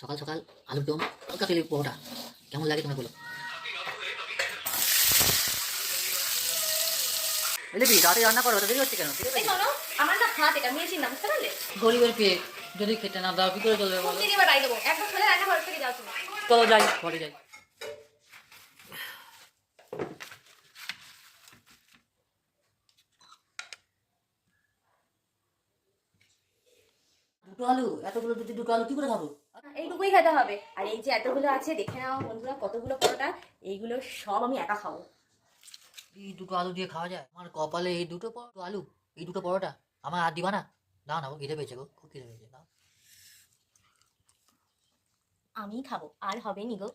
সকাল সকাল আলুর দম হালকা তেলের পরোটা কেমন লাগে তোমরা বলো। এলিপি তাড়াতাড়ি রান্না করো, দেরি হচ্ছে কেন? এই শোনো, আমার না ভাত এটা মেশিন না, বুঝতে পারলে? গরিবের পেট যদি খেতে না দাও কি করে চলবে বলো? দিদি এবার বাড়ি দেবো, একদম ফেলে রান্না ঘর থেকে যাও তুমি। চলো যাই, ঘরে যাই। দুটো আলু, এতগুলো যদি দুটো আলু কি করে খাবো? এইটুকুই খেতে হবে। আর এই যে এতগুলো আছে, দেখে নাও বন্ধুরা কতগুলো পরোটা, এইগুলো সব আমি একা খাবো। এই দুটো আলু দিয়ে খাওয়া যায়? আমার কপালে এই দুটো আলু, এই দুটো পরোটা, আমার আর দিবা না? দাও না, ও খিদে পেয়েছে গো, খুব খিদে পেয়েছে, দাও। আমি খাবো, আর হবে নি গো।